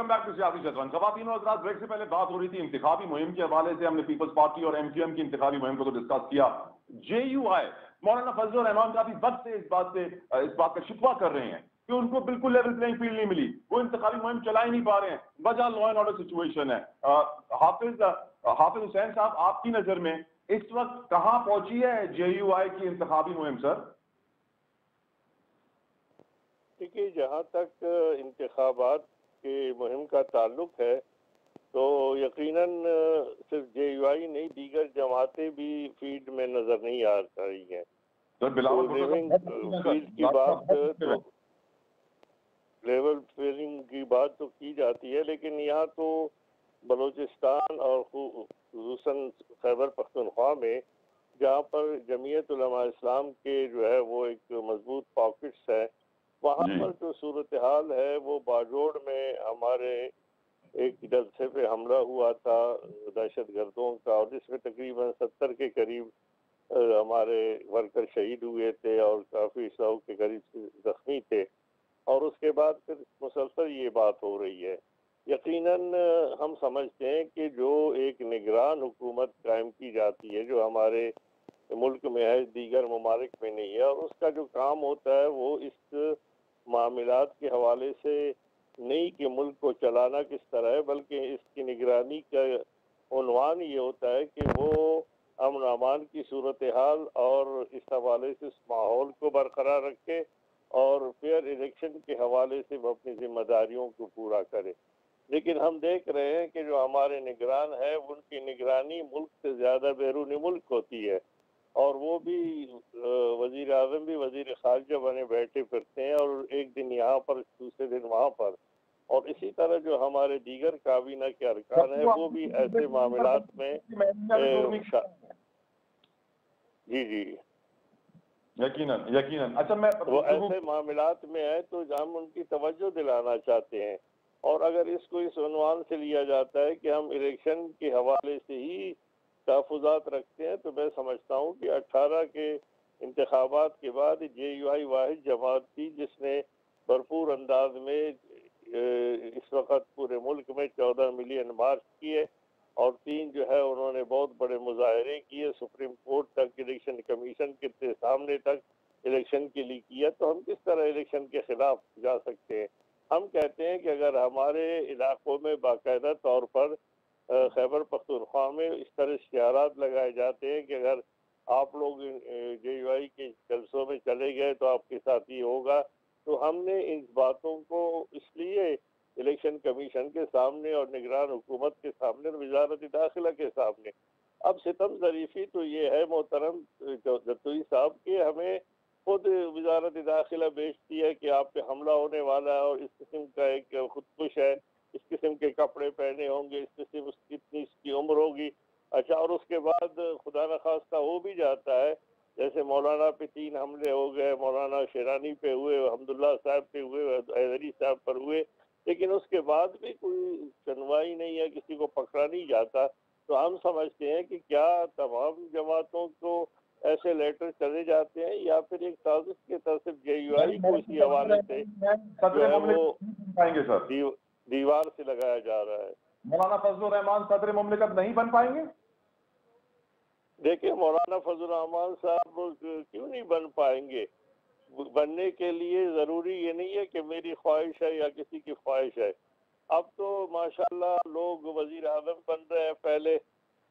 Welcome back to सियासी शतरंज। खवातीन और हज़रात, ब्रेक से पहले बात हो रही थी इंतखाबी मुहिम के हवाले से। हमने पीपल्स पार्टी और एमक्यूएम की इंतखाबी मुहिम को तो डिस्कस किया। जेयूआई मौलाना फजल रहमान काफी वक्त से इस बात का शिकवा कर रहे हैं कि उनको बिल्कुल लेवल प्लेइंग फील्ड नहीं मिली, वो इंतखाबी मुहिम चला ही नहीं पा रहे हैं। वजह लॉ एंड ऑर्डर सिचुएशन है। हाफिज हुसैन साहब, आपकी नजर में इस वक्त कहां पहुंची है जेयूआई की इंतखाबी मुहिम सर? देखिए, जहाँ तक इंतखाबात के मुहिम का ताल्लुक है तो यकीनन सिर्फ जेयूआई नहीं, दीगर जमातें भी फील्ड में नजर नहीं आ रही हैं। तो लेवलिंग फील्ड की बात तो लेवल फील्डिंग की बात तो की जाती है, लेकिन यहाँ तो बलूचिस्तान और खुसूसन खैबर पख्तूनख्वा में, जहाँ पर जमीयत उलमा इस्लाम के जो है वो एक मजबूत पॉकेट्स है, वहाँ पर जो सूरत हाल है वो बाजोड़ में हमारे एक जलसे पे हमला हुआ था दहशत गर्दों का, और जिसमें तकरीबन 70 के करीब हमारे वर्कर शहीद हुए थे और काफ़ी 100 के करीब जख्मी थे। और उसके बाद फिर मुसलसल ये बात हो रही है। यकीनन हम समझते हैं कि जो एक निगरान हुकूमत कायम की जाती है जो हमारे मुल्क में है, दीगर ममालिक में नहीं है, और उसका जो काम होता है वो इस मामलात के हवाले से नहीं कि मुल्क को चलाना किस तरह है, बल्कि इसकी निगरानी का उन्वान ये होता है कि वो अमन अमान की सूरत हाल और इस हवाले से उस माहौल को बरकरार रखे और फेयर इलेक्शन के हवाले से वो अपनी जिम्मेदारियों को पूरा करे। लेकिन हम देख रहे हैं कि जो हमारे निगरान है उनकी निगरानी मुल्क से ज़्यादा बैरूनी मुल्क होती है, और वो भी वजीर आज़म भी वजीर खारजा बने बैठे फिरते हैं, और एक दिन यहाँ पर दूसरे दिन वहाँ पर। और इसी तरह जो हमारे दीगर काबीना के अरकान है वो भी ऐसे मामलात में जी यकीनन यकीनन। अच्छा, मैं वो ऐसे मामलात में है तो हम उनकी तवज्जो दिलाना चाहते हैं। और अगर इसको इस उन्वान से लिया जाता है कि हम इलेक्शन के हवाले से ही तहफ़्फ़ुज़ात रखते हैं, तो मैं समझता हूँ कि 18 के इंतखाबात के बाद जेयूआई वाहिद जमात थी जिसने भरपूर अंदाज में इस वक्त पूरे मुल्क में 14 मिलियन मार्च किए, और 3 जो है उन्होंने बहुत बड़े मुजाहरे किए, सुप्रीम कोर्ट तक, इलेक्शन कमीशन के सामने तक इलेक्शन के लिए किया। तो हम किस तरह इलेक्शन के खिलाफ जा सकते हैं? हम कहते हैं कि अगर हमारे इलाकों में बाकायदा तौर पर खैबर पख्तूनख्वा में इस तरह शियारात लगाए जाते हैं कि अगर आप लोग जेयूआई के जलसों में चले गए तो आपके साथ ही होगा, तो हमने इन बातों को इसलिए इलेक्शन कमीशन के सामने और निगरान हुकूमत के सामने और वजारत दाखिला के सामने, अब सितम ज़रीफ़ी तो ये है मोहतरम जत्तोई साहब कि हमें खुद वजारत दाखिला बेचती है कि आप पे हमला होने वाला है और इस किस्म का एक खुदकुश है, इस किस्म के कपड़े पहने होंगे, इस किस्म इतनी इसकी उम्र होगी। अच्छा, और उसके बाद खुदा न खास्ता हो भी जाता है, जैसे मौलाना पे 3 हमले हो गए, मौलाना शेरानी पे हुए, अब्दुल्ला साहब पे हुए, हैदरी साहब पर हुए, लेकिन उसके बाद भी कोई सुनवाई नहीं है, किसी को पकड़ा नहीं जाता। तो हम समझते हैं कि क्या तमाम जमातों को ऐसे लेटर चले जाते हैं या फिर एक साजिश के तरफ से जेयूआई को इसी हवाले से जो है वो दीवार से लगाया जा रहा है? मौलाना फजल रहमान सदर मुमलिकत नहीं बन पाएंगे? देखिए, मौलाना फजल रहमान साहब क्यों नहीं बन पाएंगे? बनने के लिए ज़रूरी ये नहीं है कि मेरी ख्वाहिश है या किसी की ख्वाहिश है। अब तो माशाल्लाह लोग वजीर आज़म बन रहे हैं। पहले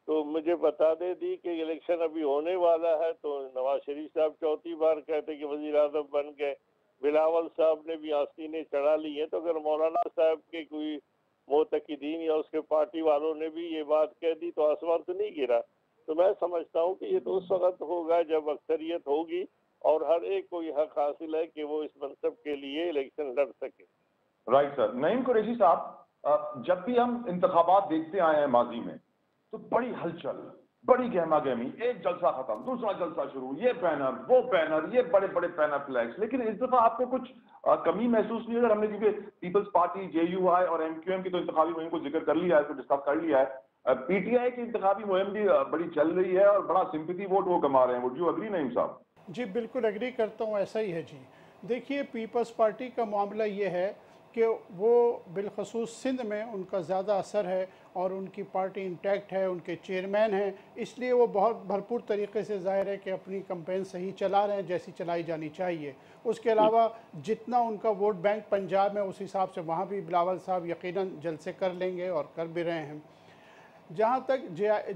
तो मुझे बता दे दी कि इलेक्शन अभी होने वाला है तो नवाज शरीफ साहब चौथी बार कहते कि वजीर आज़म बन गए, बिलावल साहब ने भी आस्तीनें चढ़ा ली है। तो अगर मौलाना साहब के कोई मोतकीदीन या उसके पार्टी वालों ने भी ये बात कह दी तो आसमान तो नहीं गिरा। तो मैं समझता हूँ कि ये तो उस वक्त होगा जब अक्सरियत होगी और हर एक को यह हक हासिल है कि वो इस मनसब के लिए इलेक्शन लड़ सके। Right sir. नईम कुरैशी साहब, जब भी हम इंतखाबात देखते आए हैं माजी में तो बड़ी हलचल, बड़ी गहमा गहमी, एक जलसा खत्म, दूसरा जलसा शुरू, ये बैनर, वो बैनर, ये बड़े बड़े बैनर फ्लैग्स। लेकिन इस दफा आपको कुछ कमी महसूस नहीं? अगर हमने क्योंकि पीपल्स पार्टी, जेयूआई और एमक्यूएम की तो इंतखाबी मुहिम को जिक्र कर लिया है, तो डिस्कस कर लिया है, पीटीआई की इंतखाबी मुहिम भी बड़ी चल रही है और बड़ा सिंपैथी वोट वो कमा रहे हैं। वुड यू एग्री नईम साहब? जी बिल्कुल एग्री करता हूँ, ऐसा ही है जी। देखिए, पीपल्स पार्टी का मामला ये है कि वो बिलखसूस सिंध में उनका ज़्यादा असर है और उनकी पार्टी इंटैक्ट है, उनके चेयरमैन हैं, इसलिए वो बहुत भरपूर तरीके से ज़ाहिर है कि अपनी कैंपेन सही चला रहे हैं जैसी चलाई जानी चाहिए। उसके अलावा जितना उनका वोट बैंक पंजाब में, उस हिसाब से वहाँ भी बिलावल साहब यकीनन जलसे कर लेंगे और कर भी रहे हैं। जहाँ तक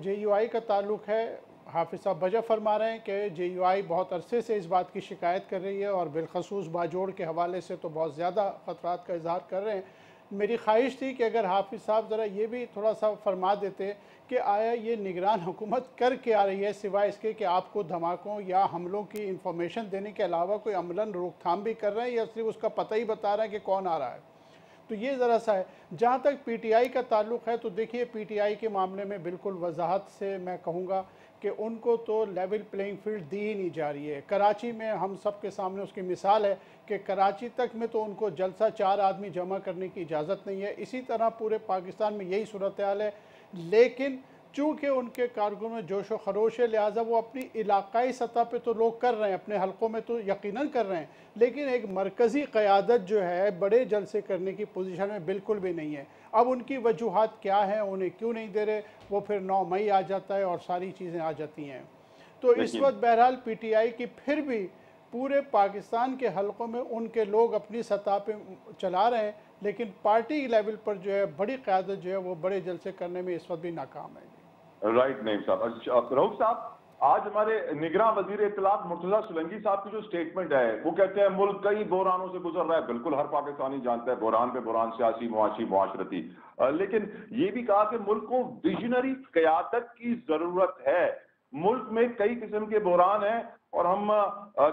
JUI का ताल्लुक़ है, हाफिज़ साहब वजह फरमा रहे हैं कि JUI बहुत अरसे से इस बात की शिकायत कर रही है और बिलखसूस बाजोड़ के हवाले से तो बहुत ज़्यादा ख़तरात का इजहार कर रहे हैं। मेरी ख्वाहिश थी कि अगर हाफिज़ साहब ज़रा ये भी थोड़ा सा फरमा देते कि आया ये निगरान हुकूमत कर के आ रही है, सिवाय इसके कि आपको धमाकों या हमलों की इंफॉर्मेशन देने के अलावा कोई अमलन रोकथाम भी कर रहे हैं या सिर्फ उसका पता ही बता रहे हैं कि कौन आ रहा है। तो ये ज़रा सा है। जहाँ तक PTI का ताल्लुक़ है, तो देखिए PTI के मामले में बिल्कुल वजाहत से मैं कहूँगा कि उनको तो लेवल प्लेइंग फील्ड दी ही नहीं जा रही है। कराची में हम सब के सामने उसकी मिसाल है कि कराची तक में तो उनको जलसा 4 आदमी जमा करने की इजाज़त नहीं है। इसी तरह पूरे पाकिस्तान में यही सूरत हाल है, लेकिन चूँकि उनके कारकुनों में जोश व खरोश है, लिहाजा वो अपनी इलाकाई सतह पे तो लोग कर रहे हैं, अपने हलकों में तो यकीनन कर रहे हैं, लेकिन एक मरकज़ी क़यादत जो है बड़े जलसे करने की पोजीशन में बिल्कुल भी नहीं है। अब उनकी वजूहात क्या हैं, उन्हें क्यों नहीं दे रहे, वो फिर 9 मई आ जाता है और सारी चीज़ें आ जाती हैं। तो इस वक्त बहरहाल PTI की फिर भी पूरे पाकिस्तान के हलकों में उनके लोग अपनी सतह पे चला रहे हैं, लेकिन पार्टी लेवल पर जो है बड़ी क़यादत जो है वो बड़े जलसे करने में इस वक्त भी नाकाम है। राइट नईम साहब। रऊफ साहब, आज हमारे निगरान वजीर इत्तलात मुर्तज़ा सुलंगी साहब की जो स्टेटमेंट है, वो कहते हैं मुल्क कई बहरानों से गुजर रहा है। बिल्कुल हर पाकिस्तानी जानता है बहरान पे बहरान, सियासी, मुआशी, मुआशरती, लेकिन ये भी कहा कि मुल्क को विजनरी क़यादत की जरूरत है। मुल्क में कई किस्म के बहरान हैं और हम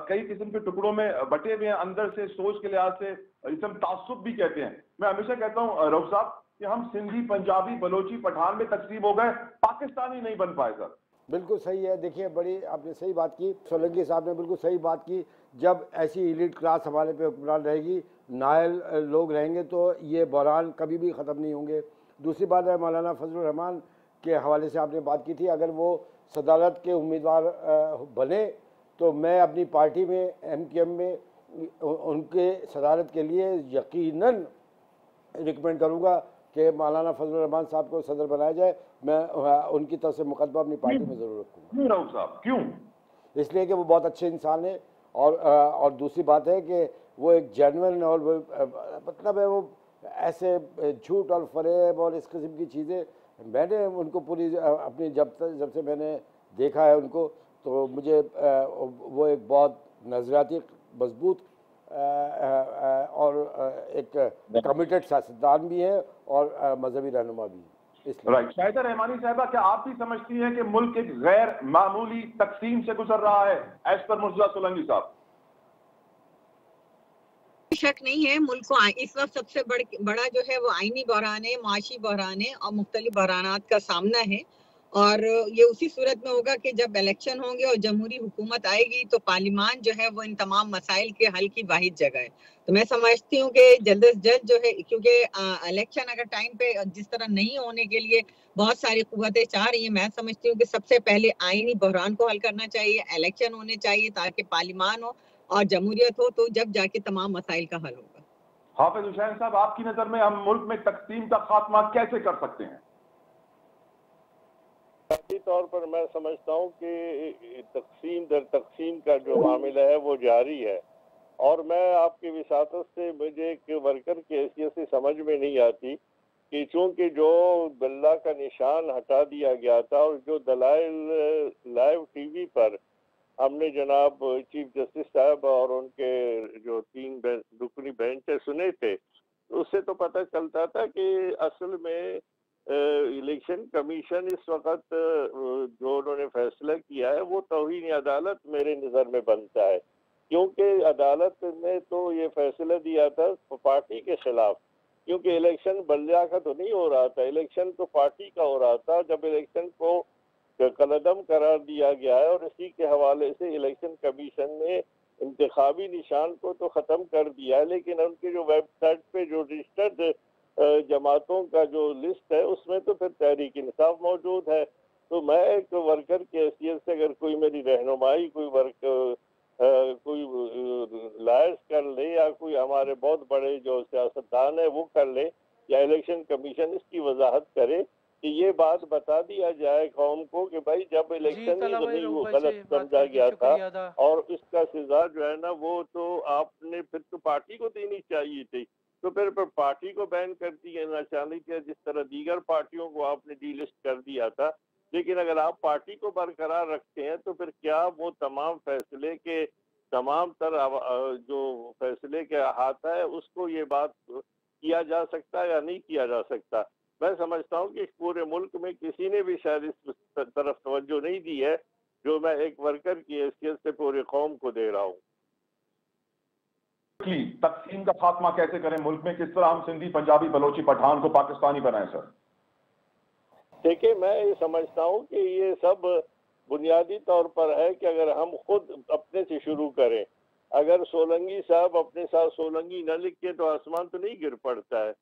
कई किस्म के टुकड़ों में बटे हुए हैं, अंदर से सोच के लिहाज से, जिसे हम तासुब भी कहते हैं। मैं हमेशा कहता हूँ रऊफ साहब कि हम सिंधी, पंजाबी, बलोची, पठान में तकसीम हो गए, पाकिस्तानी नहीं बन पाए सर। बिल्कुल सही है। देखिए, बड़ी आपने सही बात की, सोलंकी साहब ने बिल्कुल सही बात की। जब ऐसी एलीट क्लास हमारे पे हुक्मरान रहेगी, नायल लोग रहेंगे, तो ये बहरान कभी भी ख़त्म नहीं होंगे। दूसरी बात है, मौलाना फजलुर रहमान के हवाले से आपने बात की थी, अगर वो सदारत के उम्मीदवार बने तो मैं अपनी पार्टी में MKM में उनके सदारत के लिए यकीनन रिकमेंड करूँगा कि मौलाना फजलुर रहमान साहब को सदर बनाया जाए। मैं उनकी तरफ से मुकदमा अपनी पार्टी में ज़रूर रखूँगा। क्यों राउत साहब, क्यों? इसलिए कि वो बहुत अच्छे इंसान हैं और दूसरी बात है कि वो एक जेन्युइन और वो मतलब है, वो ऐसे झूठ और फरेब और इस किस्म की चीज़ें मैंने उनको पूरी अपनी जब से मैंने देखा है उनको, तो मुझे वो एक बहुत नज़रियाती मजबूत और एक कमिटेड सियासतदान भी है और मजहबी रहनुमा भी है। राइट। शाहिदा रहमानी साहबा, क्या आप भी समझती हैं कि मुल्क एक गैर मामूली तकसीम से गुजर रहा है एज पर मुर्तज़ा सोलंकी साहब? शक नहीं है, मुल्क को इस वक्त सबसे बड़ा जो है वो आईनी बहरान है, मुआशी बहरान है और मुख्तलिफ बहरानात का सामना है। और ये उसी सूरत में होगा कि जब इलेक्शन होंगे और जमहूरी हुकूमत आएगी तो पार्लियामान जो है वो इन तमाम मसाइल के हल की वाहिद जगह है। तो मैं समझती हूँ कि जल्द से जल्द जो है, क्योंकि इलेक्शन अगर टाइम पे जिस तरह नहीं होने के लिए बहुत सारी कुव्वतें चाह रही हैं, मैं समझती हूँ कि सबसे पहले आईनी बहरान को हल करना चाहिए, इलेक्शन होने चाहिए ताकि पार्लियामान हो और जमहूरियत हो, तो जब जाके तमाम मसाइल का हल होगा। हाफिज हुसैन साहब, आपकी नजर में हम मुल्क में तकसीम का खात्मा कैसे कर सकते हैं? सियासी तौर पर मैं समझता हूँ कि तकसीम दर तकसीम का जो मामला है वो जारी है, और मैं आपकी विसातत से मुझे एक वर्कर की हैसियत से समझ में नहीं आती कि चूंकि जो बिल्ला का निशान हटा दिया गया था और जो दलाइल लाइव टीवी पर हमने जनाब चीफ जस्टिस साहब और उनके जो 3 रुकनी बेंच सुने थे, उससे तो पता चलता था कि असल में इलेक्शन कमीशन इस वक्त जो उन्होंने फैसला किया है वो तौहीन अदालत मेरे नज़र में बनता है, क्योंकि अदालत ने तो ये फैसला दिया था पार्टी के खिलाफ, क्योंकि इलेक्शन बल्ला का तो नहीं हो रहा था, इलेक्शन तो पार्टी का हो रहा था। जब इलेक्शन को कलअदम करार दिया गया है और इसी के हवाले से इलेक्शन कमीशन ने इंतखाबी निशान को तो ख़त्म कर दिया है, लेकिन उनके जो वेबसाइट पे जो रजिस्टर्ड जमातों का जो लिस्ट है उसमें तो फिर तहरीक इंसाफ मौजूद है। तो मैं एक वर्कर की हैसियत से अगर कोई मेरी रहनुमाई कोई लायर्स कर ले या कोई हमारे बहुत बड़े जो सियासतदान है वो कर ले या इलेक्शन कमीशन इसकी वजाहत करे कि ये बात बता दिया जाए कौम को कि भाई जब इलेक्शन ही नहीं वो गलत समझा गया था और इसका सजा जो है ना वो तो आपने फिर तो पार्टी को देनी चाहिए थी, तो फिर पार्टी को बैन कर देना चाहिए थी जिस तरह दीगर पार्टियों को आपने डीलिस्ट कर दिया था। लेकिन अगर आप पार्टी को बरकरार रखते हैं तो फिर क्या वो तमाम फैसले के तमाम तरह जो फैसले के अहाता है उसको ये बात किया जा सकता है या नहीं किया जा सकता। मैं समझता हूँ कि पूरे मुल्क में किसी ने भी शायद इस तरफ तवज्जो नहीं दी है जो मैं एक वर्कर की हैसियत से पूरे कौम को दे रहा हूँ। तकसीम का खात्मा कैसे करें मुल्क में, किस तरह हम सिंधी, पंजाबी, बलोची, पठान को पाकिस्तानी बनाएं सर? देखिए, मैं ये समझता हूँ कि ये सब बुनियादी तौर पर है कि अगर हम खुद अपने से शुरू करें, अगर सोलंगी साहब अपने साथ सोलंगी न लिखे तो आसमान तो नहीं गिर पड़ता है।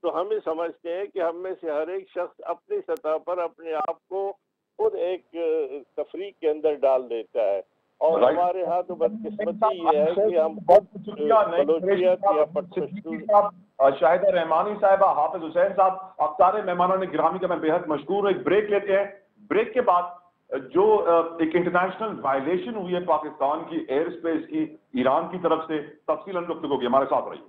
तो हम ये समझते हैं कि हम में से हर एक शख्स अपनी सतह पर अपने आप को खुद एक तफरीक के अंदर डाल देता है और हमारे हाथ तो बदकिस्मती ये है कि हम बलोचियत या पश्तून शाहिदा रहमानी साहिबा, हाफिज हुसैन साहब, अब सारे मेहमानों ने गिरामी का मैं बेहद मशहूर। एक ब्रेक लेते हैं, ब्रेक के बाद जो एक इंटरनेशनल वायलेशन हुई है पाकिस्तान की एयर स्पेस की ईरान की तरफ से, तफसीलन गुफ्तगू की, हमारे साथ रहिए।